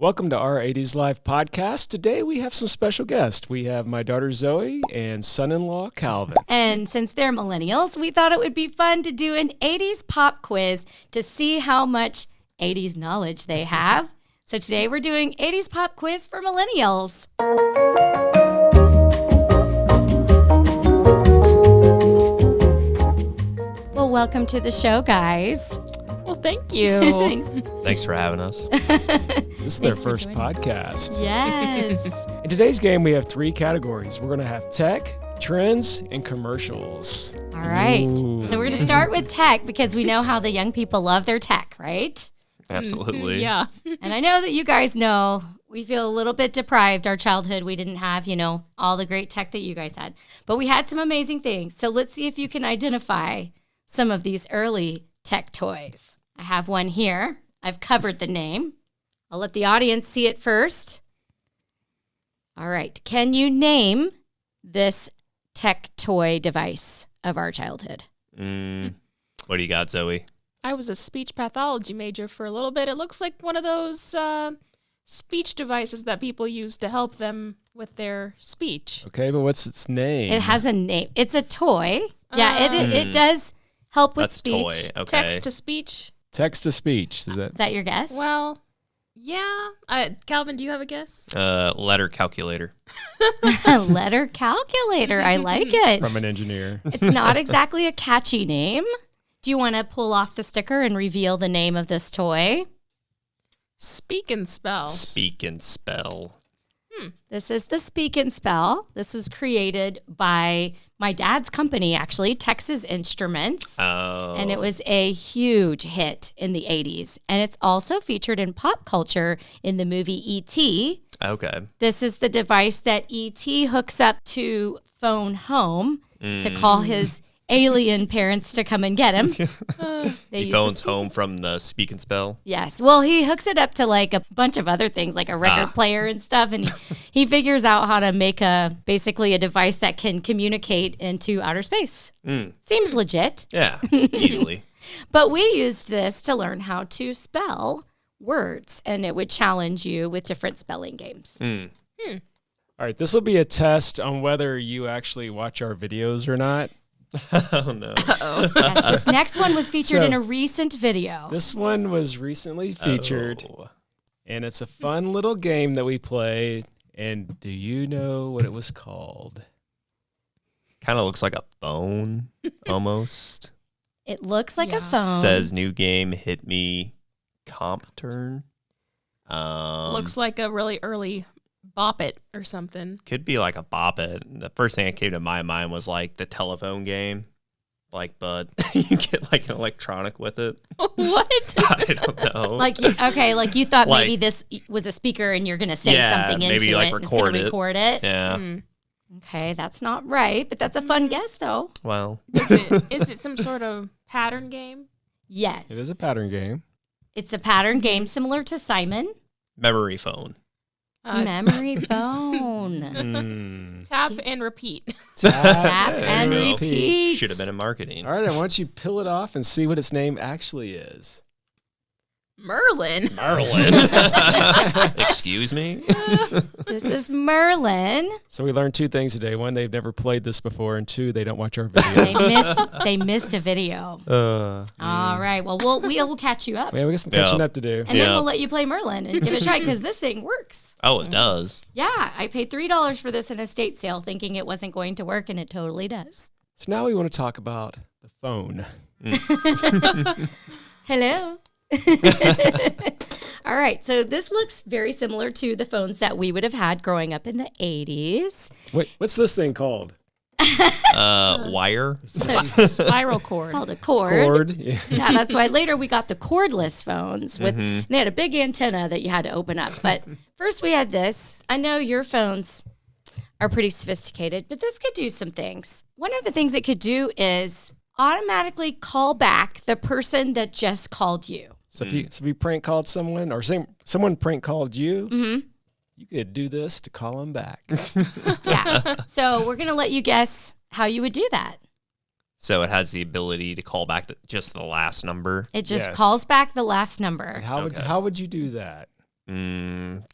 Welcome to our 80s Live podcast. Today we have some special guests. We have my daughter Zoe and son-in-law Calvin. And since they're millennials, we thought it would be fun to do an 80s pop quiz to see how much 80s knowledge they have. So today we're doing 80s pop quiz for millennials. Well, welcome to the show, guys. Well, thank you. Thanks for having us. This is their first podcast. Yes. In today's game, we have three categories. We're going to have tech, trends, and commercials. All right. Ooh. So we're going to start with tech because we know how the young people love their tech, right? Absolutely. Yeah. And I know that you guys know we feel a little bit deprived. Our childhood, we didn't have, all the great tech that you guys had. But we had some amazing things. So let's see if you can identify some of these early tech toys. I have one here. I've covered the name. I'll let the audience see it first. All right. Can you name this tech toy device of our childhood? What do you got, Zoe? I was a speech pathology major for a little bit. It looks like one of those speech devices that people use to help them with their speech. Okay, but what's its name? It has a name. It's a toy. Yeah, it does help with That's speech. toy. Okay. Text to speech. Text to speech. Is Is that your guess? Well, yeah. Calvin, do you have a guess? Letter calculator. A letter calculator. I like it. from an engineer? It's not exactly a catchy name. Do you want to pull off the sticker and reveal the name of this toy? Speak and spell. Speak and spell. This is the Speak and Spell. This was created by my dad's company, actually, Texas Instruments. Oh. And it was a huge hit in the 80s. And it's also featured in pop culture in the movie E.T. Okay. This is the device that E.T. hooks up to phone home to call his alien parents to come and get him. He phones home from the speak and spell. Yes. Well, he hooks it up to like a bunch of other things, like a record player and stuff. And he figures out how to make basically a device that can communicate into outer space. Seems legit. Yeah, easily. But we used this to learn how to spell words, and it would challenge you with different spelling games. All right, this will be a test on whether you actually watch our videos or not. Oh, no. Yes, this next one was featured So- in a recent video. This one was recently featured, Oh. and it's a fun little game that we played. And do you know what it was called? Kind of looks like a phone, almost. It looks like Yeah. a phone. Says new game, hit me, comp turn. Looks like a really early Bop It or something. Could be like a bop it. The first thing that came to my mind was like the telephone game. But you get like an electronic with it. What? I don't know. like you thought Like- maybe this was a speaker and you're going to say Yeah, something maybe, into like, it and it's going record to it. record it. Yeah. Okay, that's not right, but that's a fun guess though. Well, Is it some sort of pattern game? Yes. It is a pattern game. It's a pattern game similar to Simon. memory phone. Memory phone. Tap and repeat. Tap There and you go. repeat. Should have been in marketing. All right, I want you to peel it off and see what its name actually is. Merlin. Merlin. Excuse me? This is Merlin. So we learned two things today. One, they've never played this before, and two, they don't watch our videos. They missed a video. All right. Well, we'll catch you up. Yeah, we got some catching up to do. And then we'll let you play Merlin and give it a try because this thing works. Oh, it does. Yeah, I paid $3 for this in a estate sale thinking it wasn't going to work, and it totally does. So now we want to talk about the phone. Hello. All right, so this looks very similar to the phones that we would have had growing up in the 80s. Wait, what's this thing called? Wire. Spiral cord. It's called a cord. Cord. Yeah. Yeah, that's why later we got the cordless phones. And they had a big antenna that you had to open up. But first we had this. I know your phones are pretty sophisticated, but this could do some things. One of the things it could do is automatically call back the person that just called you. So if you prank called someone, or someone prank called you, you could do this to call them back. Yeah. So we're going to let you guess how you would do that. So it has the ability to call back just the last number. It just Yes. calls back the last number. How would you do that?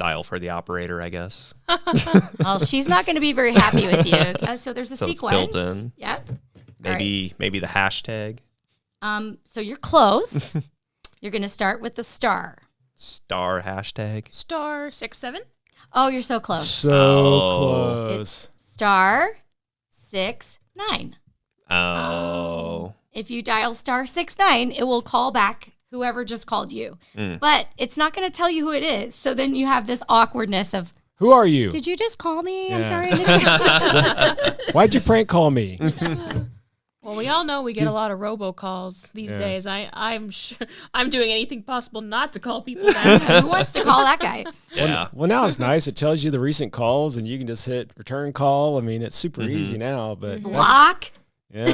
dial for the operator, I guess. Well, she's not going to be very happy with you. So there's a So it's sequence. built in. Yep. Maybe the hashtag. So you're close. You're going to start with the star. Star hashtag. Star 67. Oh, you're so close. So Oh. close. It's star 69. Oh. If you dial star 69, it will call back whoever just called you. But it's not going to tell you who it is. So then you have this awkwardness of, Who are you? did you just call me? I'm Yeah. sorry, I missed you. Why'd you prank call me? Well, we all know we get a lot of robocalls these Yeah. days. I'm doing anything possible not to call people back. Who wants to call that guy? Yeah. Well, now it's nice. It tells you the recent calls, and you can just hit return call. I mean, it's super easy now. But Block. yeah.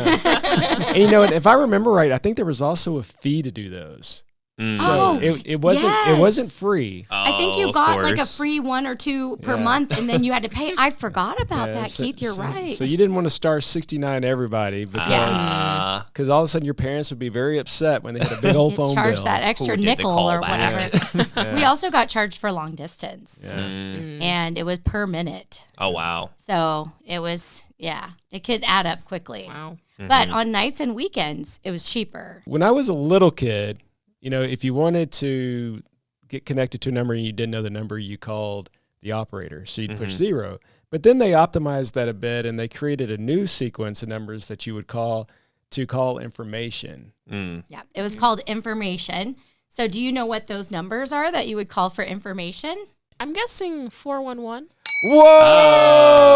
And you know, if I remember right, I think there was also a fee to do those. Mm. So Oh, it wasn't yes. it wasn't free. I think Oh, you of got like a course. free 1 or 2 per Yeah. month, and then you had to pay. I forgot about Yeah, that, Keith. You're right. So you didn't want to star 69 to everybody because Ah. all of a sudden your parents would be very upset when they had a big old phone charge bill. that extra Who did the nickel call or back? whatever. Yeah. We also got charged for long distance, Yeah. and it was per minute. Oh, wow. So it was, it could add up quickly. Wow. But on nights and weekends, it was cheaper. When I was a little kid, you know, if you wanted to get connected to a number and you didn't know the number, you called the operator. So you'd push 0. But then they optimized that a bit and they created a new sequence of numbers that you would call to call information. Yeah, it was called information. So do you know what those numbers are that you would call for information? I'm guessing 411.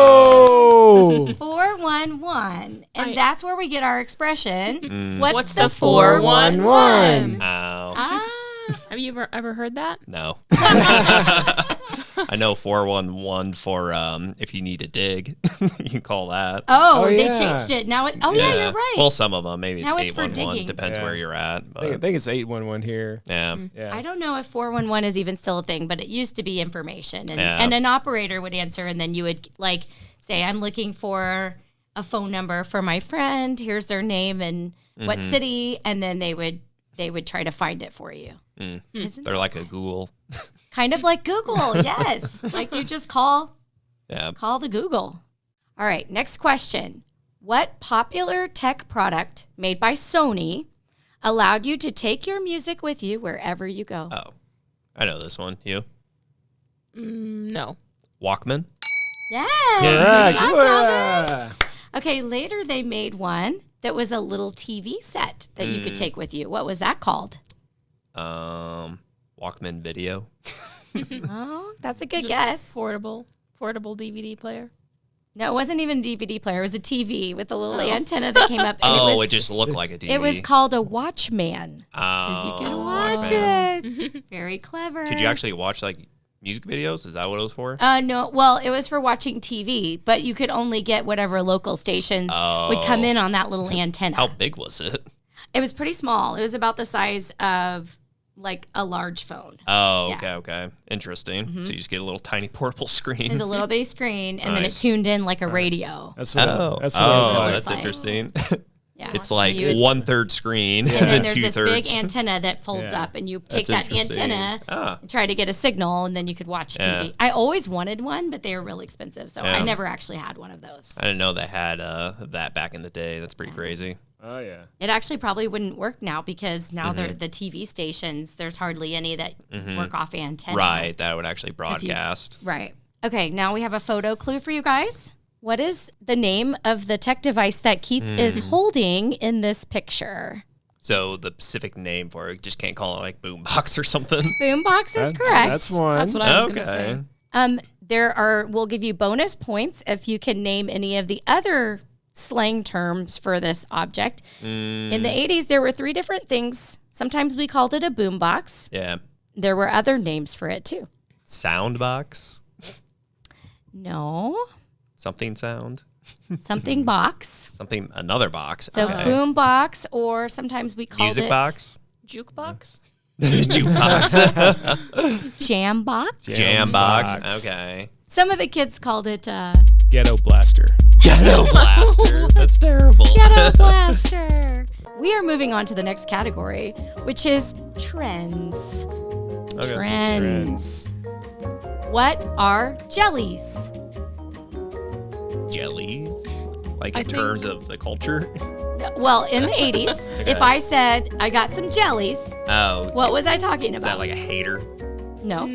Whoa! 411. And that's where we get our expression. What's the the 411? Ow. Ah. Have you ever heard that? No. I know 411 for if you need a dig. You can call that. Oh, Oh, they yeah. changed it. Now yeah, you're right. Well, some of them. Maybe it's Now it's for 811. digging. Depends Yeah. where you're at. I But, think it's 811 here. yeah. Yeah. I don't know if 411 is even still a thing, but it used to be information. And, Yeah. and an operator would answer, and then you would like say, I'm looking for a phone number for my friend. Here's their name and what city. And then they would try to find it for you. Isn't They're like a Google. kind of like Google, yes. Like you just call Yeah. the Google. All right, next question. What popular tech product made by Sony allowed you to take your music with you wherever you go? Oh, I know this one. You? No. Walkman? Yes. Yeah, Good job, good. Calvin. Okay, later they made one that was a little TV set that you could take with you. What was that called? Walkman video. Oh, that's a good Just guess. Portable DVD player. No, it wasn't even a DVD player. It was a TV with a little antenna that came up. And Oh, it it just looked like a TV. was called a Watchman. Oh, You could watch it. Very clever. Could you actually watch like music videos? Is that what it was for? No, well, it was for watching TV, but you could only get whatever local stations would come in on that little antenna. How big was it? It was pretty small. It was about the size of like a large phone. Oh, Yeah. okay. Interesting. So you just get a little tiny portable screen. It's a little bitty screen, and then it Nice. tuned in like a radio. That's what. Oh, That's what. what it looks that's like. interesting. Yeah. It's like You would- 1/3 screen and then and there's this 2/3. big antenna that folds Yeah. up, and you take That's that interesting. antenna, Ah. and try to get a signal, and then you could watch TV. Yeah. I always wanted one, but they were really expensive, so I Yeah. never actually had one of those. I didn't know they had that back in the day. That's pretty crazy. Oh yeah. It actually probably wouldn't work now because now they're the TV stations. There's hardly any that work off antenna. Right, that would actually if you- broadcast. Right. Okay, now we have a photo clue for you guys. What is the name of the tech device that Keith is holding in this picture? So the specific name for it, just can't call it like boombox or something. Boombox is correct. That's one. That's what I was going to say. We'll give you bonus points if you can name any of the other slang terms for this object. In the 80s, there were 3 different things. Sometimes we called it a boombox. Yeah. There were other names for it too. Soundbox. No, Something sound. something box. Something another box. So okay. boombox, or sometimes we called Music it box. Jukebox? Jukebox. jam box. Jam box. box. Okay. Some of the kids called it Ghetto blaster. Ghetto blaster. That's terrible. ghetto blaster. We are moving on to the next category, which is trends. Okay. Trends. What are jellies? Jellies? Like I in think- terms of the culture? Well, in the 80s, if I said I got some jellies, Oh. what was I talking Is about? that like a hater? No.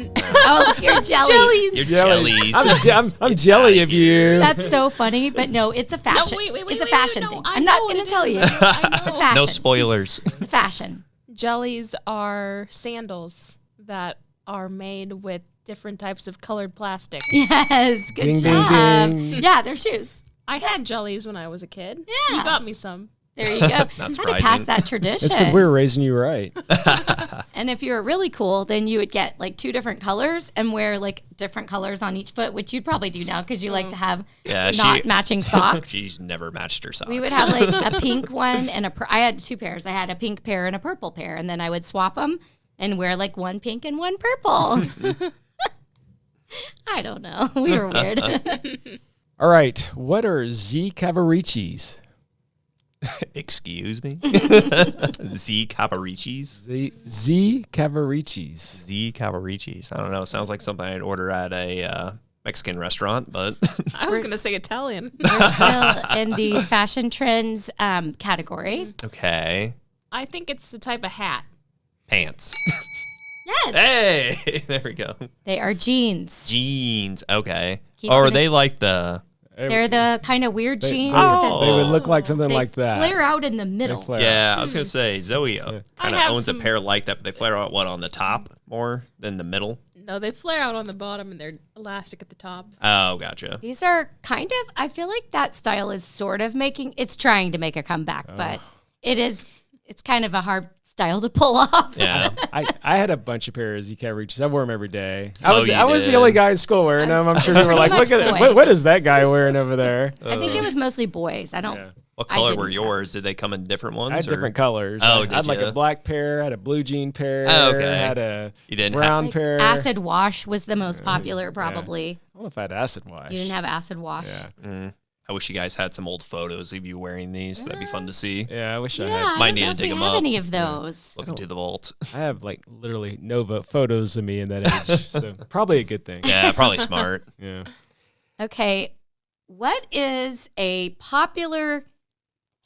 Oh, you're jelly. Jellies. You're Jellies. jellies. I'm jelly of you. That's so funny, but no, it's a fashion. wait, it's a wait, fashion no, thing. I I'm know not what going it to tell is. you. I It's a know. fashion. No spoilers. It's a fashion. Jellies are sandals that are made with different types of colored plastic. Yes, good Ding, ding, job. ding. Yeah, they're shoes. I had jellies when I was a kid. Yeah. You got me some. There you go. How to surprising. pass that tradition. It's because we were raising you right. And if you were really cool, then you would get like 2 different colors and wear like different colors on each foot, which you'd probably do now because you like to have Yeah, not matching socks. She's never matched her socks. We would have like a pink one and I had 2 pairs. I had a pink pair and a purple pair, and then I would swap them and wear like one pink and one purple. I don't know. We were weird. All right. What are Z Cavaricis? Excuse me? Z Cavaricis? Z Cavaricis. Z Cavaricis. I don't know. Sounds like something I'd order at a Mexican restaurant, but I was going to say Italian. We're still in the fashion trends category. okay. I think it's a type of hat. Pants. Yes. Hey, there we go. They are jeans. Jeans. Okay. Keith's Or are gonna they sh- like the? They're the kind of weird They, jeans. they- with Oh. they would look like something they like that. flare out in the They middle. flare Yeah, I was gonna say Zoe So- kind I of have owns some- a pair like that, but they flare out what on the top more than the middle. No, they flare out on the bottom and they're elastic at the top. Oh, gotcha. These are kind of, I feel like that style is sort of it's trying to make a comeback, but it's kind of a hard style to pull off. Yeah. I had a bunch of pairs of Cavaricis. I wore them every day. Oh, I was you the only did? guy in school wearing them. I'm sure they were like, Pretty look at much it. boys. What is that guy wearing over there? I think it was mostly boys. I don't. Yeah. What I color didn't were have- yours? Did they come in different ones? I had or- different colors. Oh, I had did like ya? a black pair, I had a blue jean pair. Oh, okay. I had a You didn't brown Like, pair. acid wash was the most popular, probably. I don't know if I had acid wash. You didn't have acid wash. Yeah. I wish you guys had some old photos of you wearing these. That'd be fun to see. Yeah, I wish I Yeah, had. I Might don't need know to if dig we 'em have up. any of those. Look into the vault. I have like literally no photos of me in that age. So probably a good thing. Yeah, probably smart. Yeah. Okay, what is a popular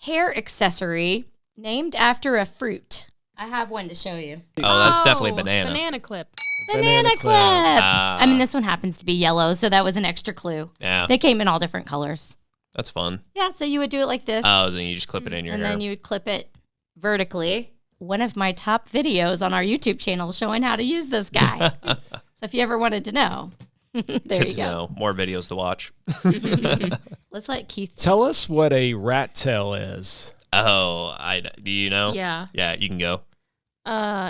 hair accessory named after a fruit? I have one to show you. Oh, that's definitely banana. Banana clip. Banana clip. Ah. I mean, this one happens to be yellow, so that was an extra clue. Yeah, They came in all different colors. that's fun. Yeah, so you would do it like this, Oh, then you just clip it in your and hair. then you would clip it vertically. One of my top videos on our YouTube channel showing how to use this guy. So if you ever wanted to know, there Good you to go. know. More videos to watch. Let's let Keith. Tell us what a rat tail is. Oh, do you know? Yeah. Yeah, you can go.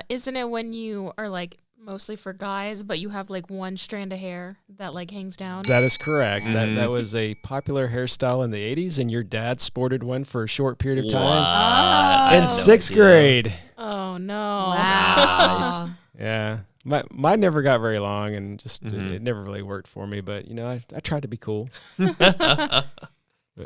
Isn't it when you are like mostly for guys, but you have like one strand of hair that like hangs down? That is correct. Mm-hmm. That was a popular hairstyle in the 80s, and your dad sported one for a short period of time. What? I In had no sixth idea. grade. Oh no. Wow. Yeah. Mine never got very long, and just Mm-hmm. it never really worked for me. But, I tried to be cool.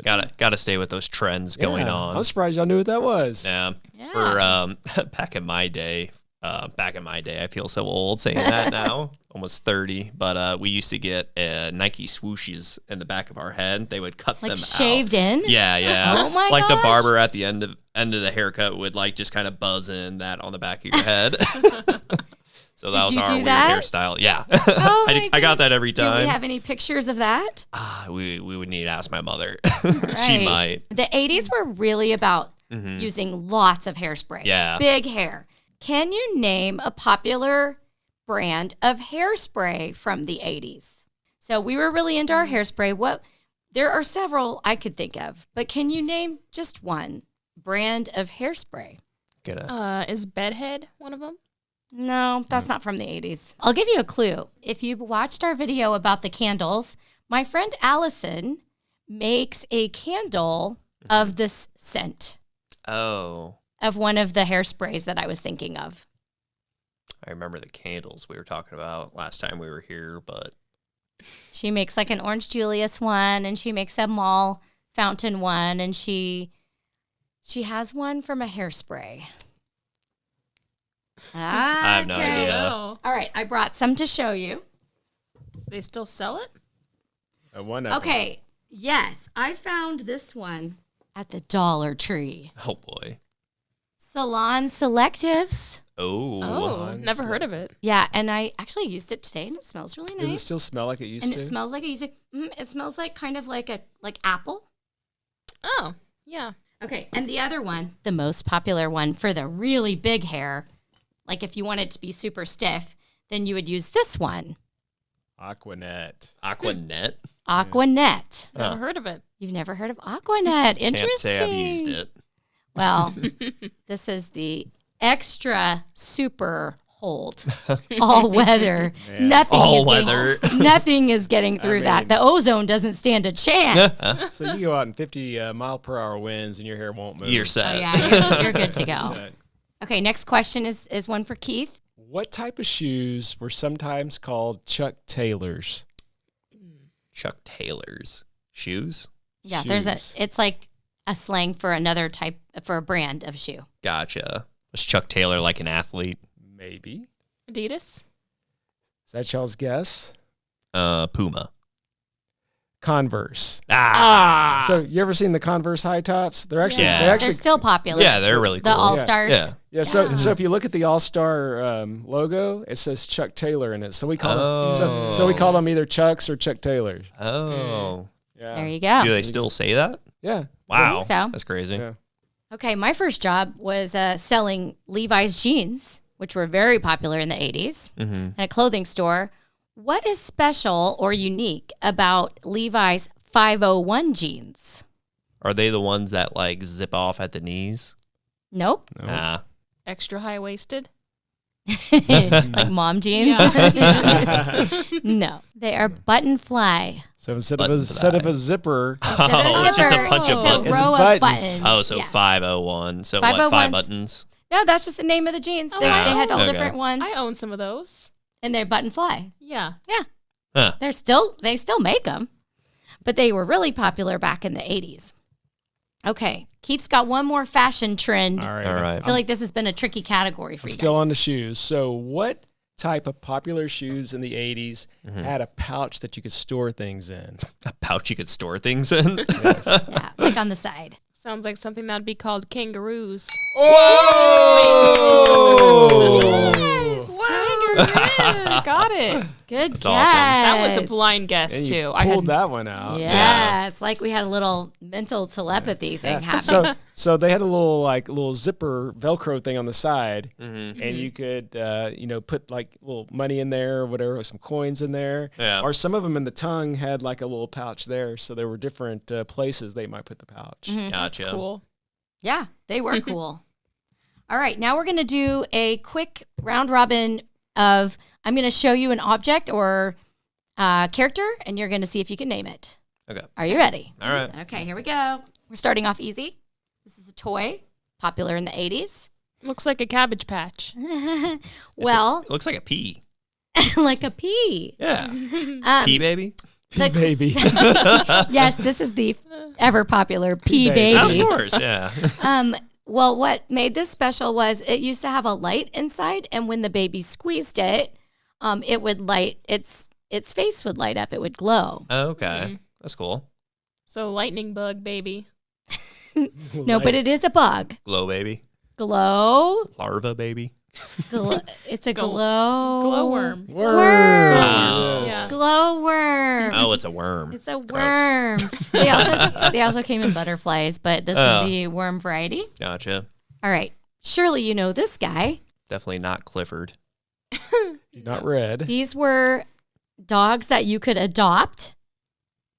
Gotta stay with those trends going Yeah. on. I'm surprised y'all knew what that was. Yeah. Yeah. For back in my day, I feel so old saying that now, almost 30. But we used to get Nike swooshes in the back of our head. They would cut Like them shaved out. in? Yeah, yeah. Oh my Like the gosh. barber at the end of the haircut would like just kind of buzz in that on the back of your head. So that Did was you our do weird that? hairstyle. Yeah. Oh my I got that every Do time. we have any pictures of that? We would need to ask my mother. Right. She might. The 80s were really about using lots of hairspray. Yeah. Big hair. Can you name a popular brand of hairspray from the 80s? So we were really into our hairspray. There are several I could think of, but can you name just one brand of hairspray? Is Bedhead one of them? No, that's not from the 80s. I'll give you a clue. If you watched our video about the candles, my friend Allison makes a candle of this scent Oh, of one of the hairsprays that I was thinking of. I remember the candles we were talking about last time we were here, but She makes like an Orange Julius one, and she makes a mall fountain one, and she has one from a hairspray. I have no idea. Oh, All right, I brought some to show you. They still sell it? One of them. Okay. Yes, I found this one at the Dollar Tree. Oh boy. Salon Selectives. Oh. Oh, never heard of it. Yeah, and I actually used it today, and it smells really nice. Does it still smell like it used and to? it smells like it used to. It smells like kind of like apple. Oh, yeah. Okay, and the other one, the most popular one for the really big hair, like if you want it to be super stiff, then you would use this one. Aquanet. Aquanet? Aquanet. Never heard of it. You've never heard of Aquanet. Interesting. Can't say I've used it. Well, this is the extra super hold, all weather. Man. Nothing is getting through that. The ozone doesn't stand a chance. So you go out in 50 mile per hour winds and your hair won't move. You're set. Oh, yeah, you're good to go. Set. Okay, next question is one for Keith. What type of shoes were sometimes called Chuck Taylors? Chuck Taylor's shoes? Yeah, Shoes. it's like a slang for another type, for a brand of shoe. Gotcha. Was Chuck Taylor like an athlete? Maybe. Adidas? Is that y'all's guess? Puma. Converse. Ah. So you ever seen the Converse high tops? They're actually Yeah. they They're actually still popular. Yeah, they're really cool. The All Stars. Yeah. yeah. So if you look at the All Star logo, it says Chuck Taylor in it. So we call them so we call them either Chucks or Chuck Taylors. Oh. Yeah. There you go. Do they still say that? Yeah. Wow. so. That's crazy. Yeah. Okay, my first job was selling Levi's jeans, which were very popular in the 80s, at a clothing store. What is special or unique about Levi's 501 jeans? Are they the ones that like zip off at the knees? Nope. No. Nah. Extra high-waisted? Like mom jeans? No, they are button fly. So instead Button of a zipper, Oh, it's just a bunch of It's a buttons. row It's of buttons. buttons. Oh, so Yeah. 501. So what, 5 501s. buttons? No, that's just the name of the jeans. Oh, They wow. had all Okay. different ones, I own some of those. and they're button fly. Yeah. Yeah, they still make them, but they were really popular back in the 80s. Okay, Keith's got one more fashion trend. all right. All I right. feel like this has been a tricky category for I'm you still guys. on the shoes. So what type of popular shoes in the 80s had a pouch that you could store things in? A pouch you could store things in? Yes. Yeah, like on the side. Sounds like something that'd be called kangaroos. Whoa! Yes, kangaroo. Got it. Good That's guess. awesome. That was a blind guess, And you too. pulled that one out. Yeah, it's like we had a little mental telepathy thing happen. So they had a little zipper Velcro thing on the side, Mm-hmm. and you could put like little money in there or whatever, some coins in there. Yeah. Or some of them in the tongue had like a little pouch there, so there were different places they might put the pouch. Gotcha. Cool. Yeah, they were cool. All right, now we're going to do a quick round robin of I'm going to show you an object or character, and you're going to see if you can name it. Okay. Are you ready? All right. Okay, here we go. We're starting off easy. This is a toy, popular in the 80s. Looks like a Cabbage Patch. Well, It looks like a pea. like a pea. Yeah. Um, Pea baby? Pea baby. Yes, this is the ever popular pea baby. baby. Of course, yeah. Well, what made this special was it used to have a light inside, and when the baby squeezed it, it would light its face would light up. It would glow. Okay. That's cool. So lightning bug, baby. No, but it is a bug. Glow baby. Glow. Larva baby. It's a glow. Glowworm. Worm. Wow. Yes. Glowworm. Oh, it's a worm. It's a Gross. worm. they also came in butterflies, but this is the worm variety. Gotcha. All right. Surely you know this guy. Definitely not Clifford. He's not red. These were dogs that you could adopt.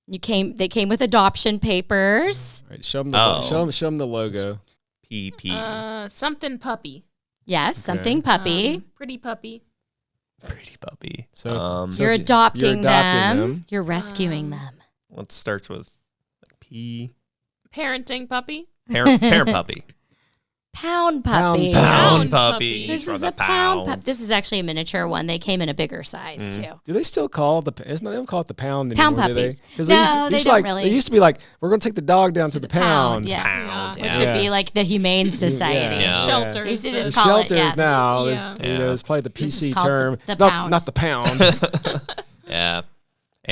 They came with adoption papers. All right, show them the logo. PP. Something puppy. Yes, something puppy. Pretty puppy. Pretty puppy. So You're if adopting them. them. You're rescuing them. What starts with P? Parenting puppy. Parent puppy. Pound puppy. Pound puppy. This For is the a pound pup. pounds. This is actually a miniature one. They came in a bigger size too. Do they still call it they don't call it the pound Pound anymore, do they? puppies. 'Cause No, they don't really. They used to be like, we're going to take the dog down to the pound. Yeah. Pound. Which Yeah. would be like the Humane Society. Yeah. Shelter. They used to is just the- call it, Shelters yeah. now, Yeah. it's probably the This is PC called term. the It's not, pound. not the pound. Yeah.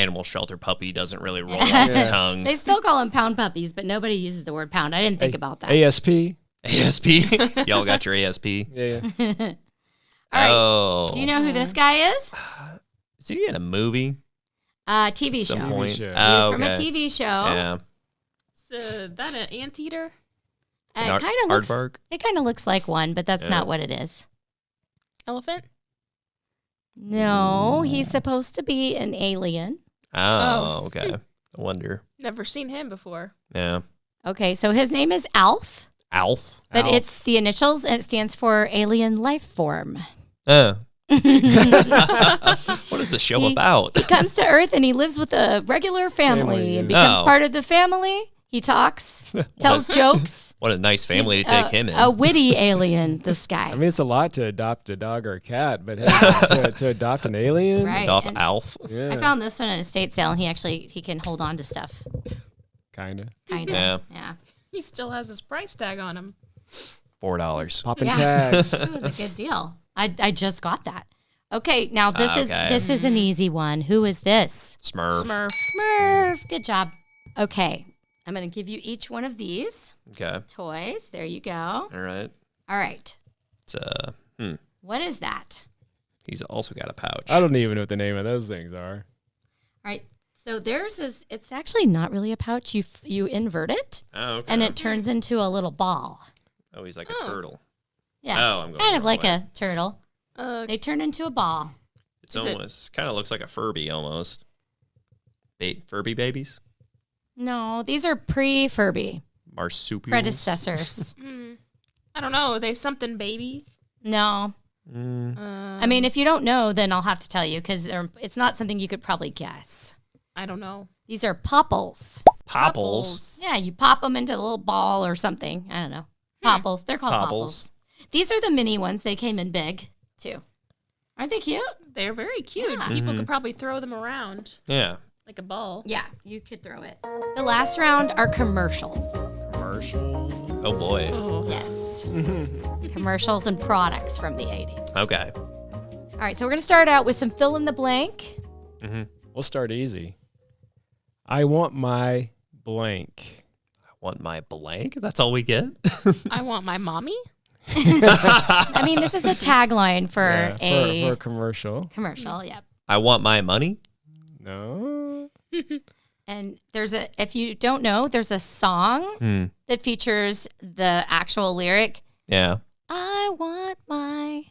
animal shelter puppy doesn't really roll Yeah. off the tongue. They still call them pound puppies, but nobody uses the word pound. I didn't think about that. ASP. ASP. Y'all got your ASP. Yeah. All right. Oh. Do you know who this guy is? Is he in a movie? TV At show. some point. show. He Oh, was from a okay. TV show. Yeah. Is that an anteater? It An kind of looks. aardvark? It kind of looks like one, but that's Yeah. not what it is. Elephant? No, he's supposed to be an alien. Oh, okay. I wonder. Never seen him before. Yeah. Okay, so his name is a.l.f, Alf. but Alf. it's the initials and it stands for alien life form. What He is the show He- about? comes to Earth and he lives with a regular family and becomes Oh. part of the family. He talks, tells jokes. What a nice family He's to take him in. A witty alien, this guy. I mean, it's a lot to adopt a dog or a cat, but hey, to adopt an alien, Right. Off and Alf. Yeah, I found this one at an estate sale and he can hold on to stuff. kind of Kind of. Yeah. Yeah. He still has his price tag on him. $4. popping Yeah. tags. It was a good deal. I just got that. Okay, now this Okay. is an easy one. Who is this? Smurf. Smurf. Smurf. Good job. Okay, I'm going to give you each one of these Okay. toys. There you go. All right. All right. It's What is that? he's also got a pouch. I don't even know what the name of those things are. All right. So theirs is, it's actually not really a pouch. You invert it Oh, okay. and it turns into a little ball. Oh, he's like a Oh. turtle. Yeah. Oh, I'm going kind the of wrong like way. a turtle. They turn into a ball. It's Is it- almost kind of looks like a Furby almost. Furby babies? No, these are pre-Furby Marsupials? predecessors. I don't know. Are they something baby? No. I mean, if you don't know, then I'll have to tell you because it's not something you could probably guess. I don't know. These are popples. Popples. Yeah, you pop them into a little ball or something. I don't know. Popples. They're called popples. These are the mini ones. They came in big, too. Aren't they cute? They're very cute. Yeah. People could probably throw them around Yeah. like a ball. Yeah, you could throw it. The last round are commercials. Commercial. Oh, boy. Oh. Yes. Commercials and products from the 80s. Okay. All right, so we're going to start out with some fill in the blank. We'll start easy. I want my blank. I want my blank. That's all we get? I want my mommy. I mean, this is a tagline for Yeah, a for a commercial. commercial. Yep. I want my money. No. And if you don't know, there's a song that features the actual lyric. Yeah. I want my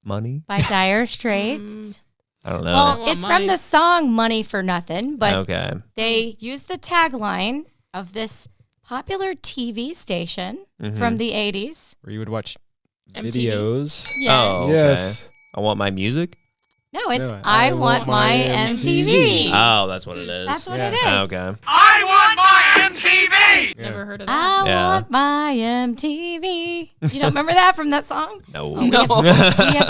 Money? by Dire Straits. I don't know. Well, want it's from mine. the song Money for Nothing, but okay. they used the tagline of this popular TV station from the 80s. Where you would watch MTV? videos. Yes. Oh, okay. Yes. I want my music. No, it's No, I want my MTV. Oh, that's what it is. That's what Yeah. it is. Okay. I want my MTV! Never heard of that. I Yeah. want my MTV. You don't remember that from that song? No. We have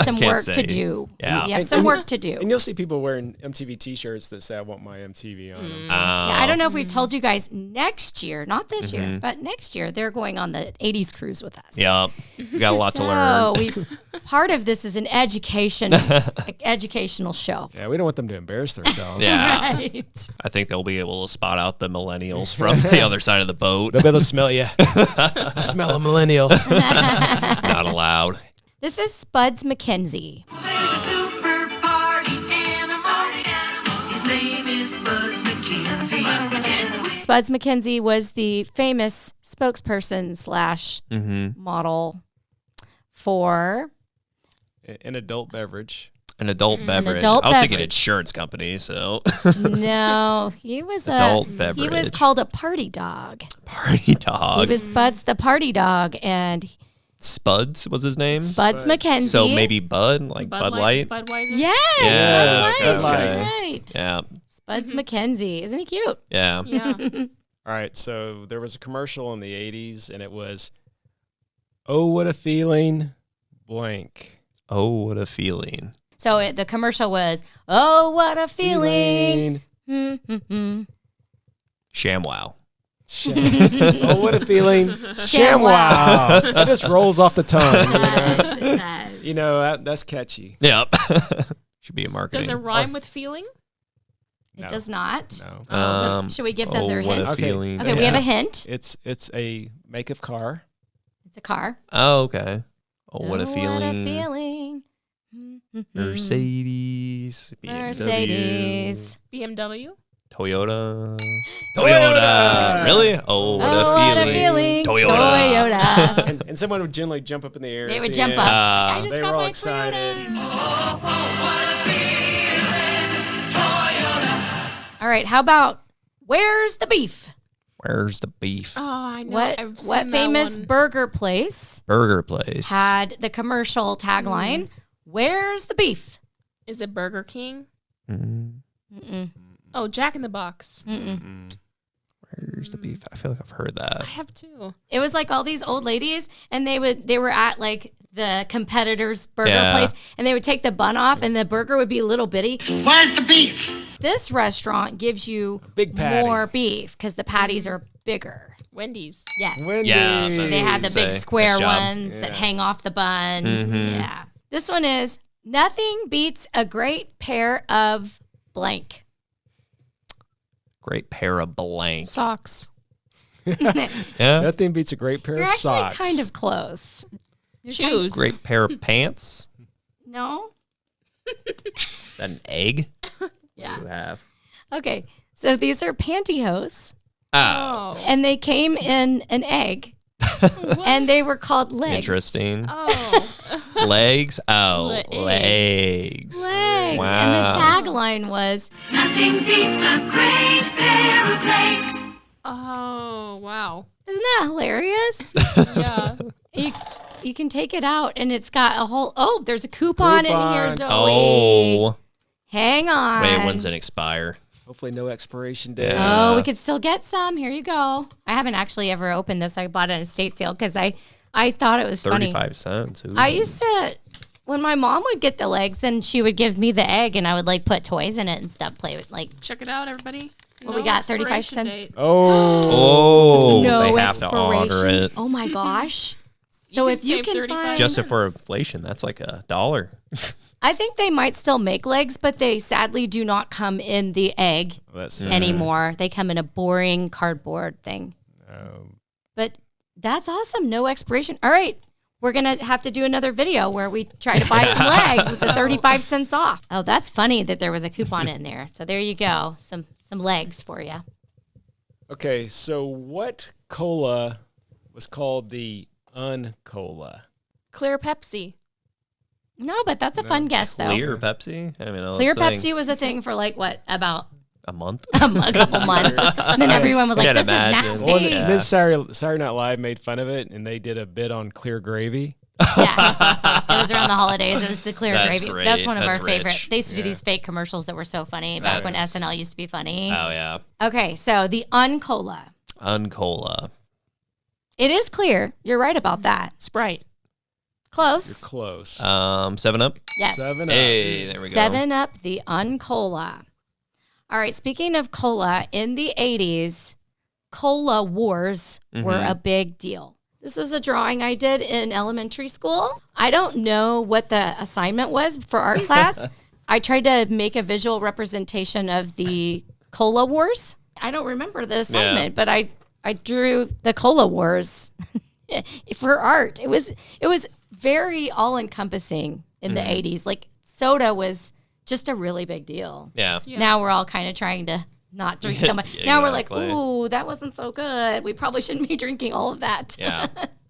some Can't work say. to do. Yeah. We have some work to do. And you'll see people wearing MTV T-shirts that say "I want my MTV" on them. Yeah, I don't know if we've told you guys next year, not this year, but next year they're going on the 80s cruise with us. Yep. We got a lot to So learn. part of this is an educational show. Yeah, we don't want them to embarrass themselves. Yeah. Right. I think they'll be able to spot out the millennials from the other side of the boat. They'll be able to smell you. I smell a millennial. Not allowed. This is Spuds McKenzie. There's a super party animal. His name is Buzz McKenzie. Spuds McKenzie was the famous spokesperson / model for An adult beverage. An adult beverage. adult I was thinking beverage. insurance company, so no, he was Adult he was beverage. called a party dog. party He dog. was Spuds the party dog, and Spuds was his name. Spuds McKenzie. So maybe Bud, like Bud Light. Budweiser. Yes, Yes, Bud Bud Light. Light. That's right. Yeah. Spuds McKenzie, isn't he cute? Yeah. Yeah. All right, so there was a commercial in the 80s, and it was, "Oh, what a feeling, blank." Oh, what a feeling. So the commercial was, "Oh, what a feeling." ShamWow. Oh, what a feeling. ShamWow. That just rolls off the tongue. You know? It does. You know, that's catchy. Yep. Should be a marketing. Does it rhyme with feeling? It No. does not. No. Should we give them their what hint? a Okay. feeling. Okay, we have a hint. It's a make of car. It's a car. Oh, okay. Oh, what a feeling. What a feeling. Mercedes. BMW, Mercedes. BMW? Toyota. Toyota! Really? Oh, what a feeling. Toyota. And someone would generally jump up in the air. They at would the jump end. up. I just They got were all my excited. All right, how about where's the beef? Where's the beef? Oh, I know. What I've seen what that famous one. burger place Burger place. had the commercial tagline, Where's the beef? Is it Burger King? Mm, Mm-mm. Oh, Jack in the Box. Mm-mm. where's the beef? I feel like I've heard that. I have two. It was like all these old ladies, and they were at like the competitor's burger Yeah. place, and they would take the bun off, and the burger would be little bitty. Where's the beef? This restaurant gives you big patty. more beef because the patties are bigger. Wendy's. Yes. Wendy's. Yeah, They had the big Say, square nice job. ones that Yeah. hang off the bun. Mhm. Yeah. This one is nothing beats a great pair of blank. Great pair of blank. Socks. Yeah. Nothing beats a great pair You're of actually socks. kind of close. Shoes. Great pair of pants. No? Is that an egg? Yeah. You have. Okay. So these are pantyhose, Oh, Oh. and they came in an egg, and they were called legs. interesting. Oh. Legs. Oh, Legs. legs. Legs. Wow. And the tagline was, Nothing beats a great pair of legs. Oh, wow. isn't that hilarious? Yeah. you can take it out, and it's got a whole, oh, there's a coupon in here, Coupon. Zoe. Oh, Hang on. wait, when's it expire? Hopefully no expiration date. Yeah. Oh, we could still get some. Here you go. I haven't actually ever opened this. I bought it at a estate sale because I thought it was funny. 35 cents. Ooh. I used to, when my mom would get the legs, then she would give me the egg, and I would like put toys in it and stuff. Play with like. Check it out, everybody. What we got, 35 expiration cents? date. Oh. Oh, No they have to honor expiration. it. Oh my gosh. So if you save can 35 find, Just for inflation, that's like $1. I think they might still make legs, but they sadly do not come in the egg That's anymore. They come in a boring cardboard thing. But that's awesome. No expiration. All right. We're going to have to do another video where we try to buy some legs with the 35 cents off. Oh, that's funny that there was a coupon in there. So there you go. Some legs for you. Okay, so what cola was called the Uncola? Clear Pepsi. No, but that's a fun guess, though. Clear Pepsi? I mean, Clear Pepsi was a thing for like, what, about a month? a couple months. And then everyone was like, Can't this imagine. is Well, nasty. and then Saturday Night Live made fun of it, and they did a bit on clear gravy. Yeah. It was around the holidays. It was the clear That's gravy. great. That's one of That's our favorite. rich. They used to do Yeah. these fake commercials that were so funny back when That's- SNL used to be funny. Oh, yeah. Okay, so the Uncola. Uncola. It is clear. You're right about that. Sprite. You're Close. close. 7 Up? Yes. 7 Up. Hey, there we go. 7 Up, the Uncola. All right, speaking of cola, in the 80s, cola wars were a big deal. This was a drawing I did in elementary school. I don't know what the assignment was for art class. I tried to make a visual representation of the cola wars. I don't remember the assignment, but I drew the cola wars for art. It was very all-encompassing in the 80s. Like soda was just a really big deal. Yeah. Yeah. Now we're all kind of trying to not drink so much. Yeah, Now we're like, exactly. ooh, that wasn't so good. We probably shouldn't be drinking all of that. Yeah.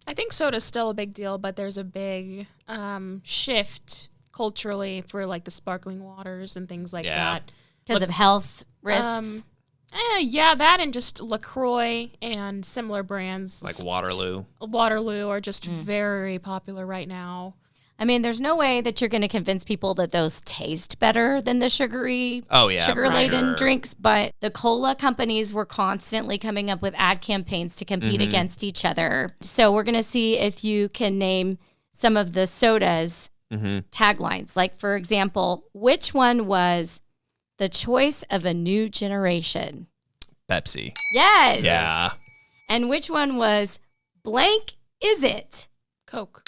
I think soda's still a big deal, but there's a big shift culturally for like the sparkling waters and things like Yeah. that. Because of health risks. Yeah, that and just LaCroix and similar brands Like Waterloo. Waterloo are just very popular right now. I mean, there's no way that you're going to convince people that those taste better than the sugary, Oh, yeah. for sugar-laden sure. drinks. But the cola companies were constantly coming up with ad campaigns to compete against each other. So we're going to see if you can name some of the sodas taglines. Like, for example, which one was the choice of a new generation? Pepsi. Yes. Yeah. And which one was blank is it? Coke.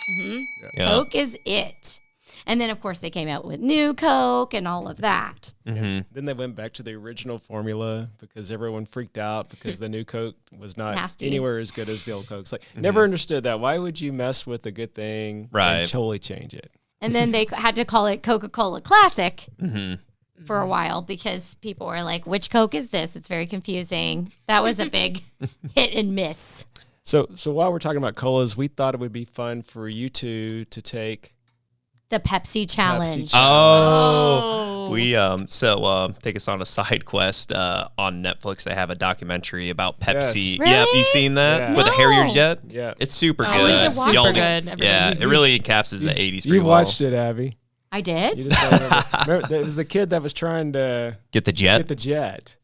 Yeah. Coke is it. And then, of course, they came out with new Coke and all of that. Mm-hmm. Then they went back to the original formula because everyone freaked out because the new Coke was not Nasty. anywhere as good as the old Coke. It's like, never understood that. Why would you mess with a good thing Right. and totally change it? And then they had to call it Coca-Cola Classic Mm-hmm. for a while because people were like, which Coke is this? It's very confusing. That was a big hit and miss. So while we're talking about colas, we thought it would be fun for you two to take The Pepsi Challenge. Oh, we take us on a side quest on Netflix. They have a documentary about Pepsi. Yes. Yep, you Really? seen that Yeah. with the Harrier jet? Yeah. It's super Oh, good. it's super Y'all- good. Everybody. Yeah, it really encapsulates the 80s pretty You well. watched it, Abby. I did? You just don't remember. It was the kid that was trying to Get the jet? get the jet.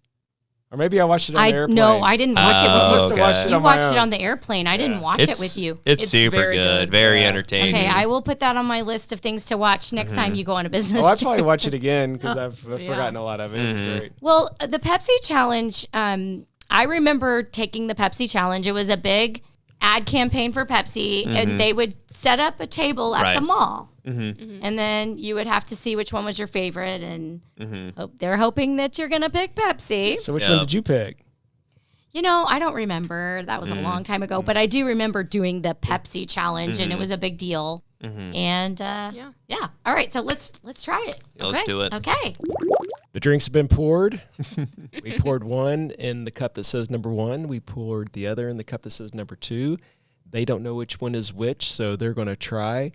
Or maybe I watched it on the airplane. No, I didn't watch it Oh, with you. must have okay. watched it You on my watched it own. on the airplane. I didn't watch it with you. It's It's super very good. good. Very Yeah. entertaining. Okay, I will put that on my list of things to watch next time you go on a business Oh, I'd trip. probably watch it again because I've Yeah. forgotten a lot of it. It was great. Well, the Pepsi Challenge, I remember taking the Pepsi Challenge. It was a big ad campaign for Pepsi, and they would set up a table at the Right. mall. And then you would have to see which one was your favorite, and they're hoping that you're going to pick Pepsi. So which Yeah. one did you pick? You know, I don't remember. That was a long time ago, but I do remember doing the Pepsi Challenge, and it was a big deal. And yeah. All right, so let's try it. Yeah, let's do it. Okay. The drinks have been poured. We poured one in the cup that says number 1. We poured the other in the cup that says number 2. They don't know which one is which, so they're going to try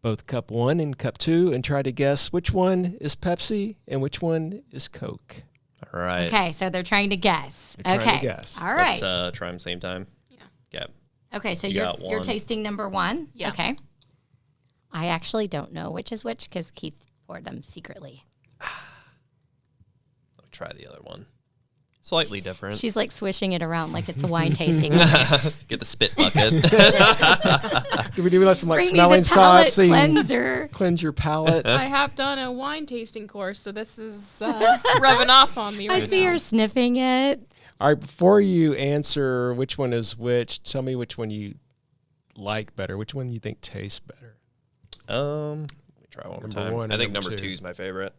both cup 1 and cup 2 and try to guess which one is Pepsi and which one is Coke. All right. Okay, so they're trying to guess. They're trying Okay. to guess. All right. Let's try them same time. Yeah. Okay. Okay, so You you're got you're one. tasting number 1. Yeah. Okay. I actually don't know which is which because Keith poured them secretly. I'll try the other one. Slightly different. She's like swishing it around like it's a wine tasting. Get the spit bucket. Do we do some like Bring me smelling the palate salts so you can cleanser. cleanse your palate? I have done a wine tasting course, so this is rubbing off on me right I see now. her sniffing it. All right, before you answer which one is which, tell me which one you like better. Which one you think tastes better? Let me try one more Number time. one I and think number number two. 2 is my favorite.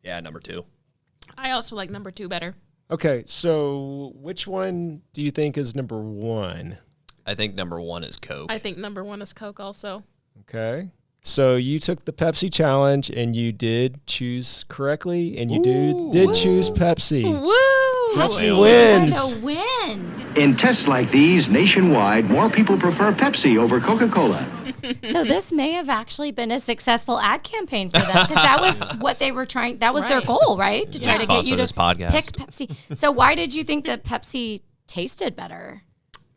Yeah, number 2. I also like number 2 better. Okay, so which one do you think is number 1? I think number 1 is Coke. I think number 1 is Coke also. Okay. So you took the Pepsi challenge and you did choose correctly, and you did choose Pepsi. Woo! Pepsi Woo. wins. What a win. In tests like these nationwide, more people prefer Pepsi over Coca-Cola. So this may have actually been a successful ad campaign for them because that was what they were trying. That was their Right. goal, right? To try to get Sponsor you to this podcast. pick Pepsi. So why did you think that Pepsi tasted better?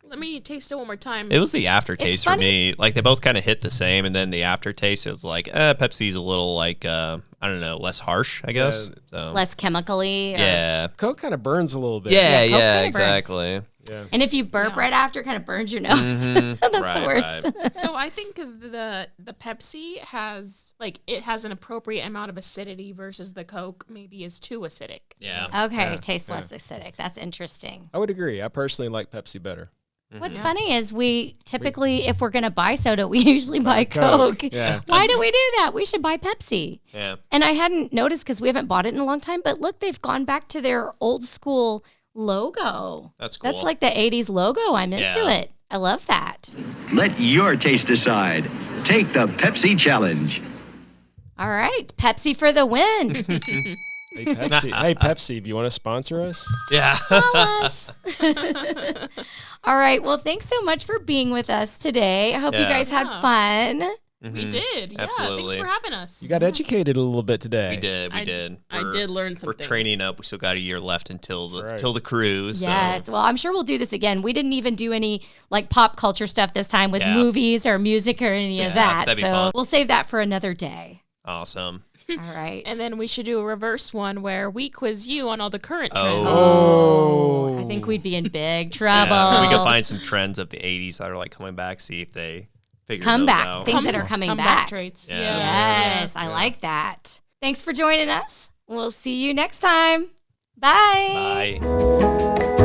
Let me taste it one more time. It was the aftertaste for funny. me. Like they both kind of hit the same, and then the aftertaste it was like, Pepsi's a little like I don't know, less harsh, I guess. So, Less chemically? Or, yeah. Coke kind of burns a little bit. Yeah, Coke yeah, kinda exactly. Yeah. And if you burp right after, it kind of burns your nose. That's Right, the worst. right. So I think the Pepsi has it has an appropriate amount of acidity versus the Coke maybe is too acidic. Yeah. Okay, tastes less acidic. That's interesting. I would agree. I personally like Pepsi better. What's funny is we typically, if we're going to buy soda, we usually buy Coke. Coke. Yeah. Why do we do that? We should buy Pepsi. Yeah. And I hadn't noticed because we haven't bought it in a long time, but look, they've gone back to their old school logo. That's cool. That's like the 80s logo. I'm into Yeah. it. I love that. Let your taste decide. Take the Pepsi Challenge. All right. Pepsi for the win. Hey, Pepsi. Hey, Pepsi, if you want to sponsor us? Yeah. Us. All right. Well, thanks so much for being with us today. I hope you Yeah. guys had fun. We did. Yeah. Thanks Absolutely. for having us. You got educated a little bit today. We did. We I- did. I did learn We're something. training up. We still got a year left until the right. till the cruise. Yes. So. Well, I'm sure we'll do this again. We didn't even do any like pop culture stuff this time with Yeah. movies or music or any of that. that'd be So fun. we'll save that for another day. Awesome. All right. And then we should do a reverse one where we quiz you on all the current trends. Oh. I think we'd be in big trouble. Yeah, we could find some trends of the 80s that are like coming back, see if they figure Come those back. out. Things that are coming Comeback back. traits. Yeah. Yes, I like that. Thanks for joining us. We'll see you next time. Bye. Bye.